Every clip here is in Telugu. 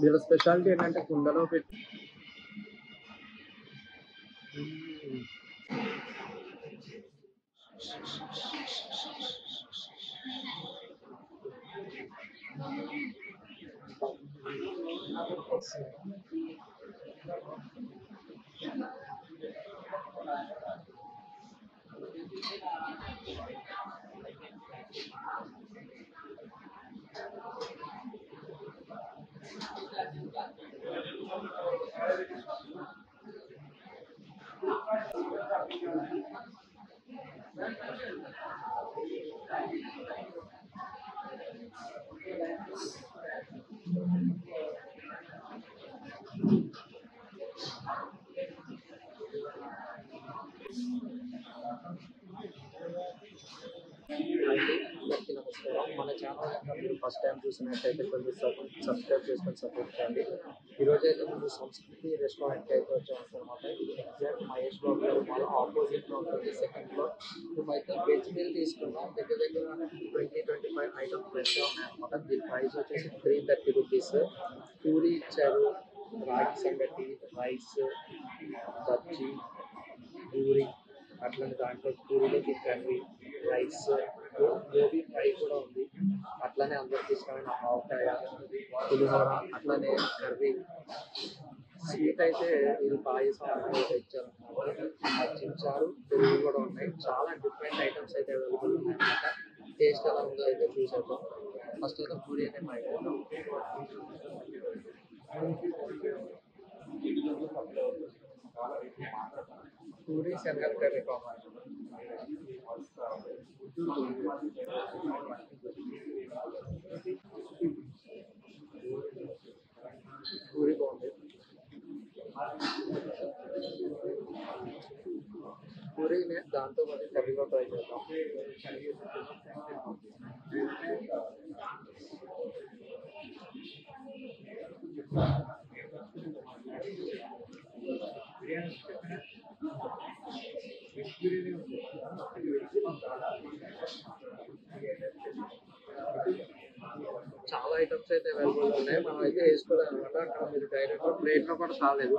వీళ్ళ స్పెషాలిటీ ఏంటంటే కుండలో పెట్టి అందరికీ నమస్కారం. మన ఛానల్ మీరు ఫస్ట్ టైం చూసినట్టయితే కొంచెం సబ్స్క్రైబ్ చేసుకొని సపోర్ట్ చేయండి. ఈరోజు అయితే మేము సంస్కృతి రెస్టారెంట్కి అయితే వచ్చామన్నమాట. ఇది ఎగ్జాక్ట్ మహేష్ బాబు గారు వాళ్ళ ఆపోజిట్లో ఉంటుంది, సెకండ్ ఫ్లోర్. మేమైతే వెజ్ మీల్ తీసుకున్నాం. దగ్గర దగ్గర 20-25 ఐటమ్స్ ఫ్రెష్గా ఉన్నాయన్నమాట. దీని ప్రైస్ వచ్చేసి 330 రూపీస్. పూరి ఇచ్చారు, రాగి సంగటి, రైస్, బజ్జీ, పూరి, అట్లనే దాంట్లో పూరీలోకి కర్రీ, రైస్, గోబీ ఫ్రై కూడా ఉంది. అట్లనే అందరికి ఇష్టమైన ఆవకాయ, పులిహోర, అట్లనే కర్రీ. స్వీట్ అయితే ఇది పాయసం అయితే ఇచ్చారు, మజ్జించారు, పెరుగు కూడా ఉన్నాయి. చాలా డిఫరెంట్ ఐటమ్స్ అయితే అవైలబుల్ ఉన్నాయన్నమాట. టేస్ట్ ఎలా ఉందో అయితే చూసేద్దాం. ఫస్ట్ అయితే పూరి అయితే మా ఐటమ్ పూరి శనగల కర్రీ కావాలి. పూరి బాగుంది. పూరీని దాంతో పాటు కర్రీలో ట్రై చేద్దాం. చాలా ఐటమ్స్ అయితే అవైలబుల్ ఉన్నాయి. మనం అయితే వేసుకోలేదు అనమాట. అక్కడ మీరు డైరెక్ట్గా ప్లేట్లో కూడా చాలేదు,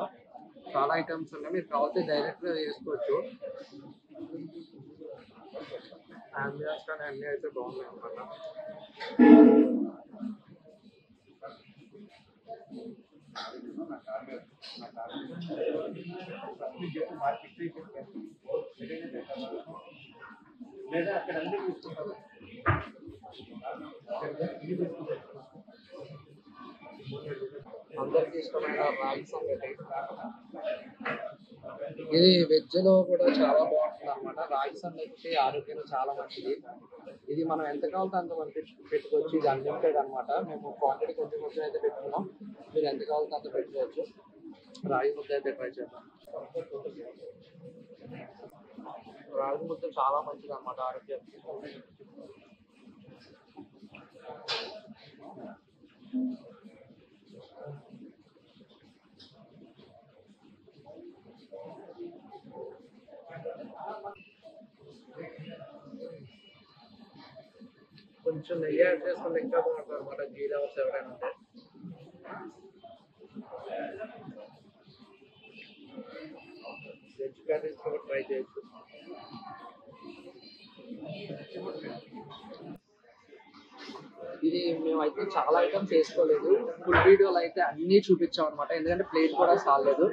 చాలా ఐటమ్స్ ఉన్నాయి. మీరు కావాలంటే డైరెక్ట్గా వేసుకోవచ్చు. అంబియన్స్ కానీ అన్నీ అయితే బాగున్నాయి అనమాట. అందరికీ ఇష్టమైన రాగి సంగటి. ఇది వెజ్లో కూడా చాలా బాగుంటుంది అనమాట. రాగి సంగటి ఆరోగ్యానికి చాలా మంచిది. ఇది మనం ఎంత కావాలంటే అంత మంది పెట్టుకోవచ్చు. ఇది అన్లిమిటెడ్ అనమాట. మేము క్వాంటిటీ కొంచెం కొంచెం అయితే పెట్టుకున్నాం. మీరు ఎంత కావాలంటే అంత పెట్టుకోవచ్చు. రాగి ముద్ద అయితే ట్రై చేద్దాం. రాగి ముద్ద చాలా మంచిది అనమాట ఆరోగ్యానికి. కొంచెం నెయ్యి యాడ్ చేసుకుంటే ఇంకా బాగుంటుంది అనమాట. గీ లవర్స్ ఎవరైనా ఉంటే వెజ్ కర్రీస్ కూడా ట్రై చేయొచ్చు. ఇది మేమైతే చాలా ఐటమ్స్ వేసుకోలేదు. ఫుల్ వీడియోలో అయితే అన్నీ చూపించాం అనమాట. ఎందుకంటే ప్లేట్ కూడా సాలేదు.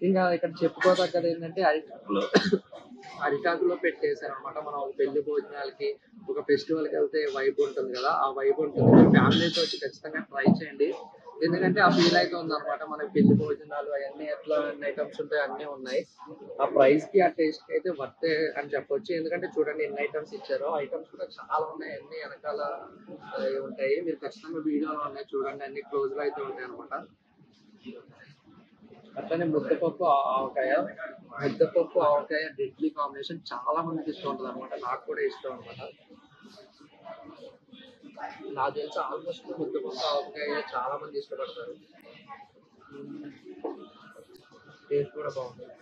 ఇంకా ఇక్కడ చెప్పుకోదగ్గది ఏంటంటే అరిటాకులో పెట్టేశారు అనమాట. మనం పెళ్లి భోజనాలకి, ఒక ఫెస్టివల్కి వెళ్తే వైబ్ ఉంటుంది కదా, ఆ వైబ్ ఉంటుంది. ఫ్యామిలీతో వచ్చి ఖచ్చితంగా ట్రై చేయండి. ఎందుకంటే ఆ ఫీల్ అయితే ఉందన్నమాట. మనకి పెళ్లి భోజనాలు అవన్నీ ఎట్లా ఐటమ్స్ ఉంటాయి, అన్నీ ఉన్నాయి. ఆ ప్రైస్కి ఆ టేస్ట్కి అయితే వర్తే అని చెప్పొచ్చు. ఎందుకంటే చూడండి ఎన్ని ఐటమ్స్ ఇచ్చారో. ఐటమ్స్ కూడా చాలా ఉన్నాయి, అన్ని వెనకాల ఉంటాయి. మీరు ఖచ్చితంగా వీడియోలో ఉన్నాయి చూడండి, అన్ని క్లోజ్లో అయితే ఉంటాయి అనమాట. అట్లనే ముద్దపప్పు ఆవకాయ డెడ్లీ కాంబినేషన్. చాలా మందికి ఇష్టం ఉంటుంది అనమాట. నాకు కూడా ఇష్టం అనమాట. నాకు తెలిసి ఆల్మోస్ట్ ముద్దపప్పు ఆవకాయ చాలా మంది ఇష్టపడతారు. టేస్ట్ కూడా బాగుంటుంది.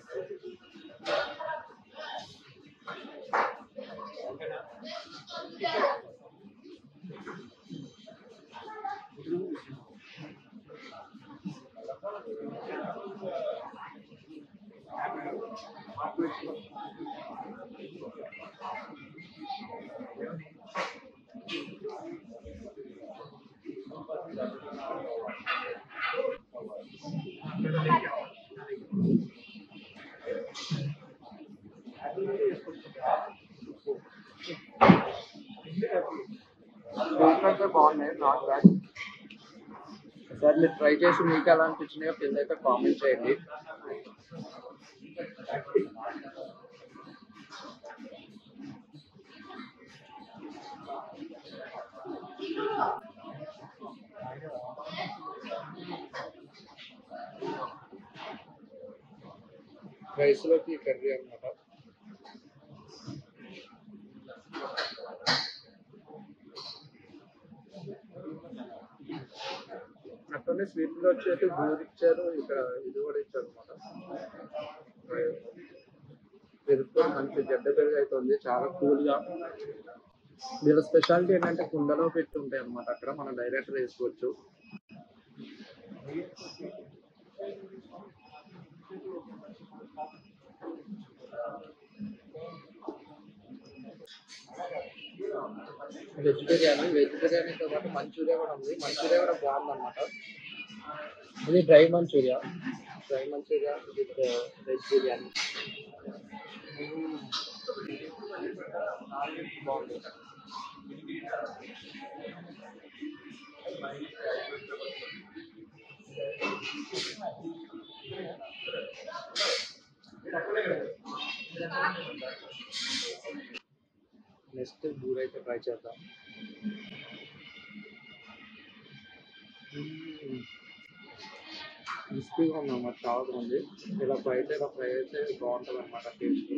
స్వీట్ అయితే బాగున్నాయి, నాట్ బ్యాడ్. సార్ మీరు ట్రై చేసి మీకు ఎలా అనిపించినాయో కింద అయితే కామెంట్ చేయండి. రైస్లోకి కర్రీ అనమాట. అట్లనే స్వీట్లో వచ్చేసి బూరి ఇచ్చారు, ఇక్కడ ఇది కూడా ఇచ్చారు అనమాట. పెరుగు మంచి గడ్డ పెరుగు అయితే ఉంది, చాలా కూల్గా. వీళ్ళ స్పెషాలిటీ ఏంటంటే కుండలో పెట్టి ఉంటాయి అనమాట, అక్కడ మనం డైరెక్ట్ వేసుకోవచ్చు. వెజిటేరియన్తో పాటు మంచూరియా కూడా ఉంది, మంచూరియా కూడా బాగుంది అనమాట. ఇది dry manchurian with veg biryani. బాగుంది. నెక్స్ట్ బూర అయితే ట్రై చేద్దాం. క్రిస్పీగా ఉంది అన్నమాట, చాలా బాగుంది. ఇలా ఫ్రై అయితే బాగుంటుంది అనమాట టేస్ట్.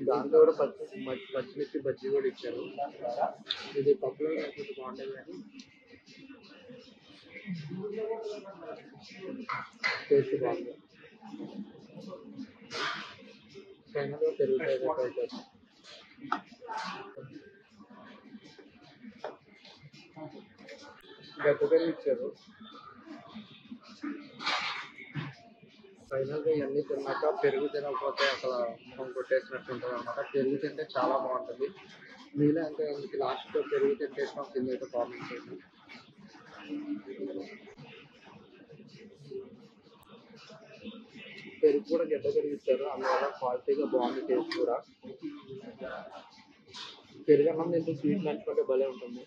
దాంట్లో కూడా పచ్చిమిర్చి బజ్జీ కూడా ఇచ్చారు. ఇది పప్పులో లేకపోతే బాగుంటుంది కానీ టేస్ట్ బాగుంది. ఫైనల్గా పెరుగుతాయి ట్రై చేస్తాం. గడ్డపెరుగు ఇచ్చారు. ఫైనల్గా ఇవన్నీ తిన్నాక పెరుగు తినకపోతే అసలు మొహం కొట్టేసినట్టు ఉంటుంది అనమాట. పెరుగు తింటే చాలా బాగుంటుంది. మీలో అంటే ఎందుకు లాస్ట్లో పెరుగు తింటేసినాం కింద అయితే కామెంట్ చేయండి. పెరుగు కూడా గడ్డ పెరుగు ఇచ్చారు, అందువల్ల క్వాలిటీగా బాగుంది. టేస్ట్ కూడా పెరుగు అన్నం తింటే స్వీట్ నంచుకుంటే భలే ఉంటుంది.